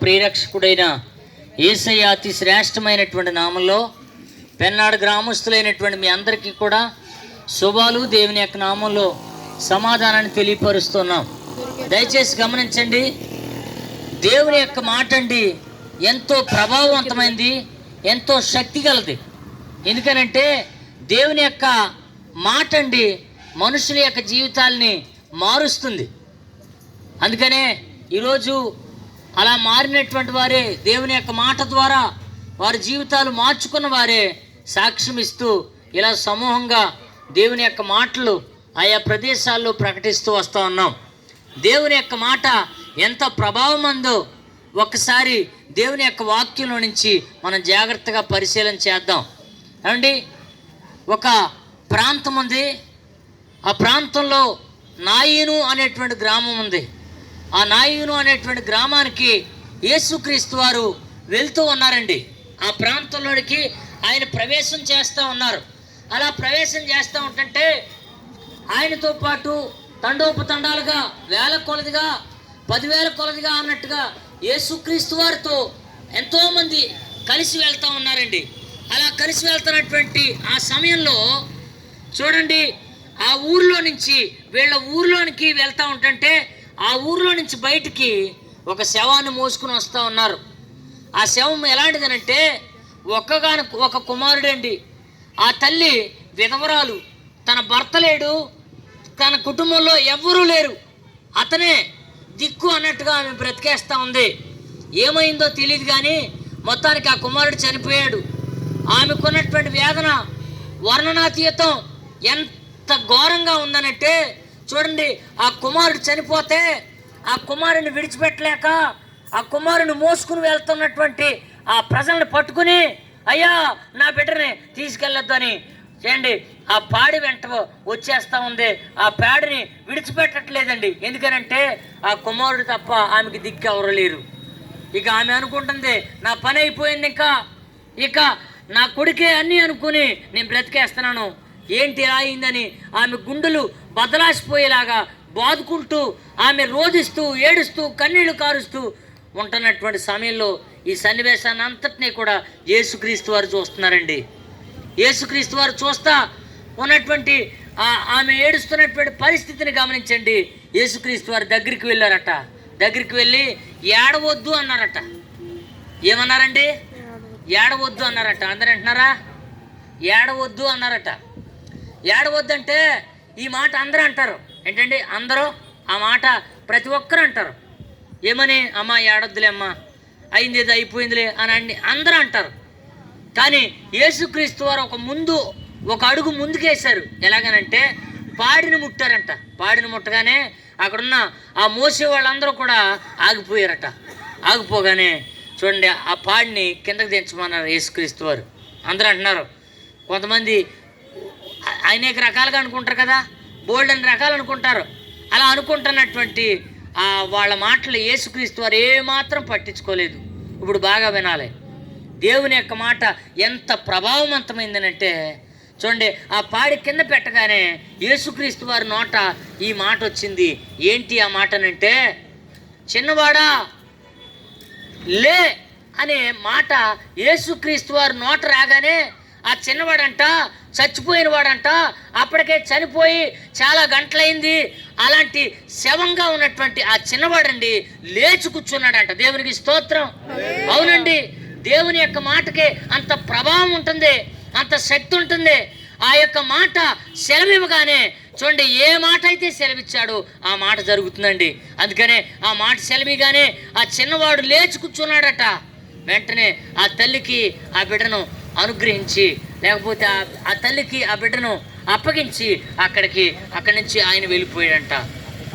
ప్రియరక్షకుడైన యేసయ్య అతి శ్రేష్టమైనటువంటి నామంలో పెన్నాడు గ్రామస్తులైనటువంటి మీ అందరికీ కూడా శుభాలు, దేవుని యొక్క నామంలో సమాధానాన్ని తెలియపరుస్తున్నాం. దయచేసి గమనించండి, దేవుని యొక్క మాట అండి ఎంతో ప్రభావవంతమైంది, ఎంతో శక్తి గలది. ఎందుకనంటే దేవుని యొక్క మాట అండి మనుషుల యొక్క జీవితాల్ని మారుస్తుంది. అందుకనే ఈరోజు అలా మారినటువంటి వారే, దేవుని యొక్క మాట ద్వారా వారి జీవితాలు మార్చుకున్న వారే సాక్ష్యం ఇస్తూ ఇలా సమూహంగా దేవుని యొక్క మాటలు ఆయా ప్రదేశాల్లో ప్రకటిస్తూ వస్తూ ఉన్నాం. దేవుని యొక్క మాట ఎంత ప్రభావం ఉందో ఒకసారి దేవుని యొక్క వాక్యంలో నుంచి మనం జాగ్రత్తగా పరిశీలన చేద్దాం. ఏమండి, ఒక ప్రాంతం ఉంది. ఆ ప్రాంతంలో నాయీను అనేటువంటి గ్రామం ఉంది. ఆ నాయీను అనేటువంటి గ్రామానికి యేసుక్రీస్తు వారు వెళ్తూ ఉన్నారండి. ఆ ప్రాంతంలోనికి ఆయన ప్రవేశం చేస్తూ ఉన్నారు. అలా ప్రవేశం చేస్తూ ఉంటుంటే ఆయనతో పాటు తండోపతండాలుగా, వేల కొలదిగా, 10,000 కొలదిగా అన్నట్టుగా యేసుక్రీస్తు వారితో ఎంతోమంది కలిసి వెళ్తూ ఉన్నారండి. అలా కలిసి వెళ్తున్నటువంటి ఆ సమయంలో చూడండి, ఆ ఊర్లో నుంచి వీళ్ళ ఊర్లోనికి వెళ్తూ ఉంటుంటే ఆ ఊర్లో నుంచి బయటికి ఒక శవాన్ని మోసుకుని వస్తూ ఉన్నారు. ఆ శవం ఎలాంటిదనంటే ఒక కుమారుడండి. ఆ తల్లి విధవరాలు, తన భర్త లేడు, తన కుటుంబంలో ఎవ్వరూ లేరు, అతనే దిక్కు అన్నట్టుగా ఆమె బ్రతికేస్తూ ఉంది. ఏమైందో తెలియదు కానీ మొత్తానికి ఆ కుమారుడు చనిపోయాడు. ఆమెకున్నటువంటి వేదన వర్ణనాతీతం ఎంత ఘోరంగా ఉందనంటే చూడండి, ఆ కుమారుడు చనిపోతే ఆ కుమారుని విడిచిపెట్టలేక ఆ కుమారుని మోసుకుని వెళ్తున్నటువంటి ఆ ప్రజలను పట్టుకుని, అయ్యా నా బిడ్డని తీసుకెళ్ళొద్దు అని చేయండి ఆ పాడి వెంట వచ్చేస్తూ ఉంది. ఆ పాడిని విడిచిపెట్టట్లేదండి. ఎందుకనంటే ఆ కుమారుడు తప్ప ఆమెకి దిక్కు ఎవరు లేరు. ఇక ఆమె అనుకుంటుంది, నా పని అయిపోయింది, ఇక నా కొడుకే అన్నీ అనుకుని నేను బ్రతికేస్తున్నాను, ఏంటి అయిందని ఆమె గుండెలు బదలాసిపోయేలాగా బాదుకుంటూ, ఆమె రోధిస్తూ, ఏడుస్తూ, కన్నీళ్లు కారుస్తూ ఉంటున్నటువంటి సమయంలో ఈ సన్నివేశాన్ని అంతటినీ కూడా యేసుక్రీస్తు వారు చూస్తున్నారండి. యేసుక్రీస్తు వారు చూస్తా ఉన్నటువంటి ఆమె ఏడుస్తున్నటువంటి పరిస్థితిని గమనించండి. యేసుక్రీస్తు వారు దగ్గరికి వెళ్ళారట. దగ్గరికి వెళ్ళి ఏడవద్దు అన్నారట. ఏమన్నారండి? ఏడవద్దు అన్నారట. అందరూ అంటున్నారా? ఏడవద్దు అన్నారట. ఏడవద్దు అంటే ఈ మాట అందరూ అంటారు. ఏంటండి? అందరూ ఆ మాట ప్రతి ఒక్కరు అంటారు. ఏమని? అమ్మ ఏడొద్దులే, అమ్మ అయింది, ఏదో అయిపోయిందిలే అని అందరూ అంటారు. కానీ యేసుక్రీస్తు వారు ఒక అడుగు ముందుకేశారు. ఎలాగనంటే పాడిని ముట్టారంట. పాడిని ముట్టగానే అక్కడున్న ఆ మోసే వాళ్ళందరూ కూడా ఆగిపోయారట. ఆగిపోగానే చూడండి ఆ పాడిని కిందకు దించమన్నారు యేసుక్రీస్తు వారు. అందరూ అంటున్నారు. కొంతమంది అనేక రకాలుగా అనుకుంటారు కదా, బోల్డ్ అని రకాలు అనుకుంటారు. అలా అనుకుంటున్నటువంటి వాళ్ళ మాటలు యేసుక్రీస్తు వారు ఏమాత్రం పట్టించుకోలేదు. ఇప్పుడు బాగా వినాలి. దేవుని యొక్క మాట ఎంత ప్రభావవంతమైందనంటే చూడండి, ఆ పాడి కింద పెట్టగానే యేసుక్రీస్తు వారి నోట ఈ మాట వచ్చింది. ఏంటి ఆ మాట? చిన్నవాడా లే అనే మాట యేసుక్రీస్తు వారి నోట రాగానే ఆ చిన్నవాడంట చచ్చిపోయిన వాడంట, అప్పటికే చనిపోయి చాలా గంటలైంది, అలాంటి శవంగా ఉన్నటువంటి ఆ చిన్నవాడండి లేచి కూర్చున్నాడంట. దేవునికి స్తోత్రం. అవునండి, దేవుని యొక్క మాటకి అంత ప్రభావం ఉంటుంది, అంత శక్తి ఉంటుంది. ఆ యొక్క మాట సెలవివ్వగానే చూడండి, ఏ మాట అయితే సెలవిచ్చాడో ఆ మాట జరుగుతుందండి. అందుకనే ఆ మాట సెలవిగానే ఆ చిన్నవాడు లేచి కూర్చున్నాడట. వెంటనే ఆ తల్లికి ఆ బిడ్డను అనుగ్రహించి, లేకపోతే ఆ తల్లికి ఆ బిడ్డను అప్పగించి అక్కడి నుంచి ఆయన వెళ్ళిపోయాడంట.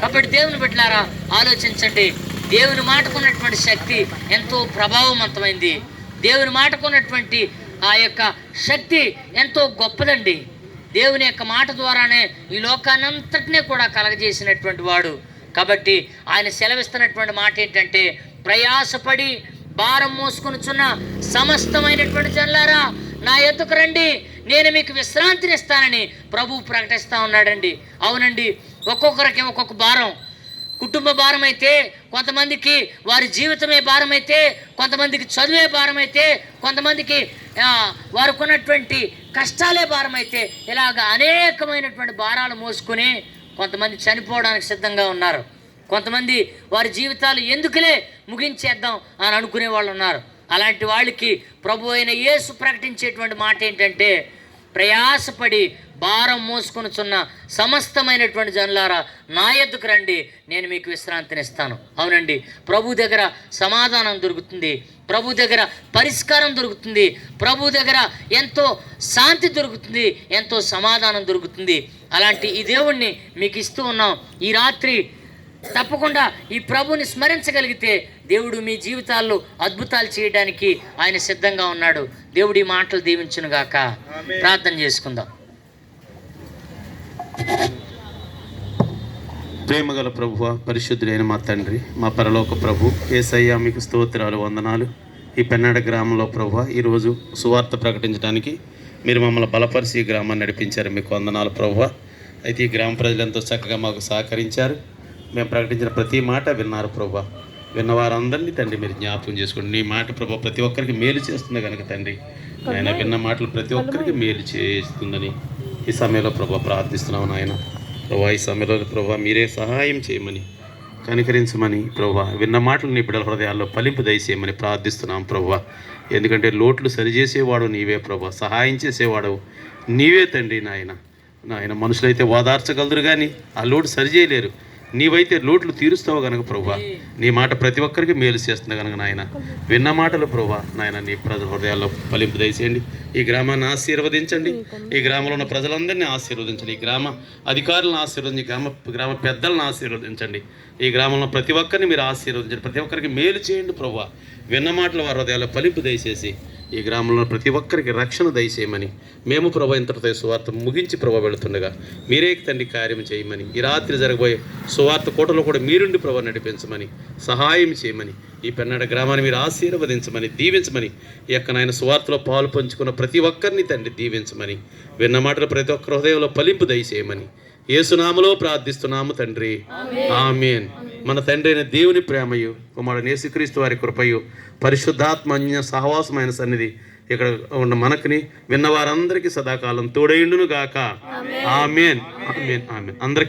కాబట్టి దేవుని బిడ్డలారా ఆలోచించండి, దేవుని మాటకున్నటువంటి శక్తి ఎంతో ప్రభావవంతమైంది. దేవుని మాటకున్నటువంటి ఆ యొక్క శక్తి ఎంతో గొప్పదండి. దేవుని యొక్క మాట ద్వారానే ఈ లోకాన్నంతటినీ కూడా కలగజేసినటువంటి వాడు. కాబట్టి ఆయన సెలవిస్తున్నటువంటి మాట ఏంటంటే, ప్రయాసపడి భారం మోసుకొనుచున్న సమస్తమైనటువంటి జనులారా నా యొద్దకు రండి, నేను మీకు విశ్రాంతిని ఇస్తానని ప్రభువు ప్రకటిస్తూ ఉన్నాడండి. అవునండి, ఒక్కొక్కరికి ఒక్కొక్క భారం. కుటుంబ భారం అయితే, కొంతమందికి వారి జీవితమే భారం అయితే, కొంతమందికి చదువే భారం అయితే, కొంతమందికి వారికి ఉన్నటువంటి కష్టాలే భారం అయితే, ఇలాగ అనేకమైనటువంటి భారాలు మోసుకొని కొంతమంది చనిపోవడానికి సిద్ధంగా ఉన్నారు. కొంతమంది వారి జీవితాలు ఎందుకులే ముగించేద్దాం అని అనుకునే వాళ్ళు ఉన్నారు. అలాంటి వాళ్ళకి ప్రభు అయిన యేసు ప్రకటించేటువంటి మాట ఏంటంటే, ప్రయాసపడి భారం మోసుకొనుచున్న సమస్తమైనటువంటి జనులారా నా యొద్దకు రండి, నేను మీకు విశ్రాంతినిస్తాను. అవునండి, ప్రభు దగ్గర సమాధానం దొరుకుతుంది, ప్రభు దగ్గర పరిష్కారం దొరుకుతుంది, ప్రభు దగ్గర ఎంతో శాంతి దొరుకుతుంది, ఎంతో సమాధానం దొరుకుతుంది. అలాంటి ఈ దేవుణ్ణి మీకు ఇస్తూ ఉన్నాం. ఈ రాత్రి తప్పకుండా ఈ ప్రభుని స్మరించగలిగితే దేవుడు మీ జీవితాల్లో అద్భుతాలు చేయడానికి ఆయన సిద్ధంగా ఉన్నాడు. దేవుడి మాటలు దీవించును గాక. ప్రార్థన చేసుకుందాం. ప్రేమగల ప్రభువా, పరిశుద్ధుడైన మా తండ్రి, మా పరలోక ప్రభు యేసయ్య, మీకు స్తోత్రాలు, వందనాలు. ఈ పెన్నాడ గ్రామంలో ప్రభువా ఈరోజు సువార్త ప్రకటించడానికి మీరు మమ్మల్ని బలపరిచి ఈ గ్రామాన్ని నడిపించారు. మీకు వందనాలు ప్రభువా. అయితే ఈ గ్రామ ప్రజలు ఎంతో చక్కగా మాకు సహకరించారు. మేము ప్రకటించిన ప్రతి మాట విన్నారు ప్రభువా. విన్నవారందరినీ తండ్రి మీరు జ్ఞాపకం చేసుకోండి. నీ మాట ప్రభు ప్రతి ఒక్కరికి మేలు చేస్తుంది కనుక తండ్రి, ఆయన విన్న మాటలు ప్రతి ఒక్కరికి మేలు చేస్తుందని ఈ సమయంలో ప్రభు ప్రార్థిస్తున్నాం. నాయన ప్రభా, ఈ సమయంలో ప్రభా మీరే సహాయం చేయమని, కనికరించమని ప్రభా, విన్న మాటలు నీ బిడ్డల హృదయాల్లో ఫలింపు దయచేయమని ప్రార్థిస్తున్నాం ప్రభా. ఎందుకంటే లోట్లు సరిచేసేవాడు నీవే ప్రభా, సహాయం చేసేవాడు నీవే తండ్రి. నాయన మనుషులైతే ఓదార్చగలరు కానీ ఆ లోటు సరిచేయలేరు. నీవైతే లోట్లు తీరుస్తావు కనుక ప్రభా, నీ మాట ప్రతి ఒక్కరికి మేలు చేస్తుంది కనుక నాయన విన్న మాటలు ప్రభా నాయన నీ ప్రజల హృదయాల్లో ఫలింపు దయచేయండి. ఈ గ్రామాన్ని ఆశీర్వదించండి, ఈ గ్రామంలో ఉన్న ప్రజలందరినీ ఆశీర్వదించండి, ఈ గ్రామ అధికారులను ఆశీర్వదించి, గ్రామ పెద్దలను ఆశీర్వదించండి, ఈ గ్రామంలో ప్రతి ఒక్కరిని మీరు ఆశీర్వదించండి, ప్రతి ఒక్కరికి మేలు చేయండి ప్రభా. విన్న మాటలు వారి హృదయాల్లో ఫలింపు దయచేసి ఈ గ్రామంలో ప్రతి ఒక్కరికి రక్షణ దయచేయమని మేము ప్రభా ఇంతటితో సువార్త ముగించి ప్రభా వెళుతుండగా మీరే తండ్రి కార్యం చేయమని, ఈ రాత్రి జరగబోయే సువార్త కోటలో కూడా మీరుండి ప్రభా నడిపించమని, సహాయం చేయమని, ఈ పెన్నాడ గ్రామాన్ని మీరు ఆశీర్వదించమని, దీవించమని, ఈ యొక్క నాయన సువార్తలో పాలు పంచుకున్న ప్రతి ఒక్కరిని తండ్రి దీవించమని, విన్న మాటలు ప్రతి ఒక్క హృదయంలో ఫలింపు దయచేయమని యేసునామములో ప్రార్థిస్తున్నాము తండ్రి, ఆమేన్. మన తండ్రి అయిన దేవుని ప్రేమయు, కుమారుడు యేసుక్రీస్తు వారి కృపయు, పరిశుద్ధాత్మ సహవాసమైన సన్నిధి ఇక్కడ ఉన్న మనకుని విన్న వారందరికీ సదాకాలం తోడైండును గాక. ఆమేన్, ఆమేన్, ఆమేన్. అందరికీ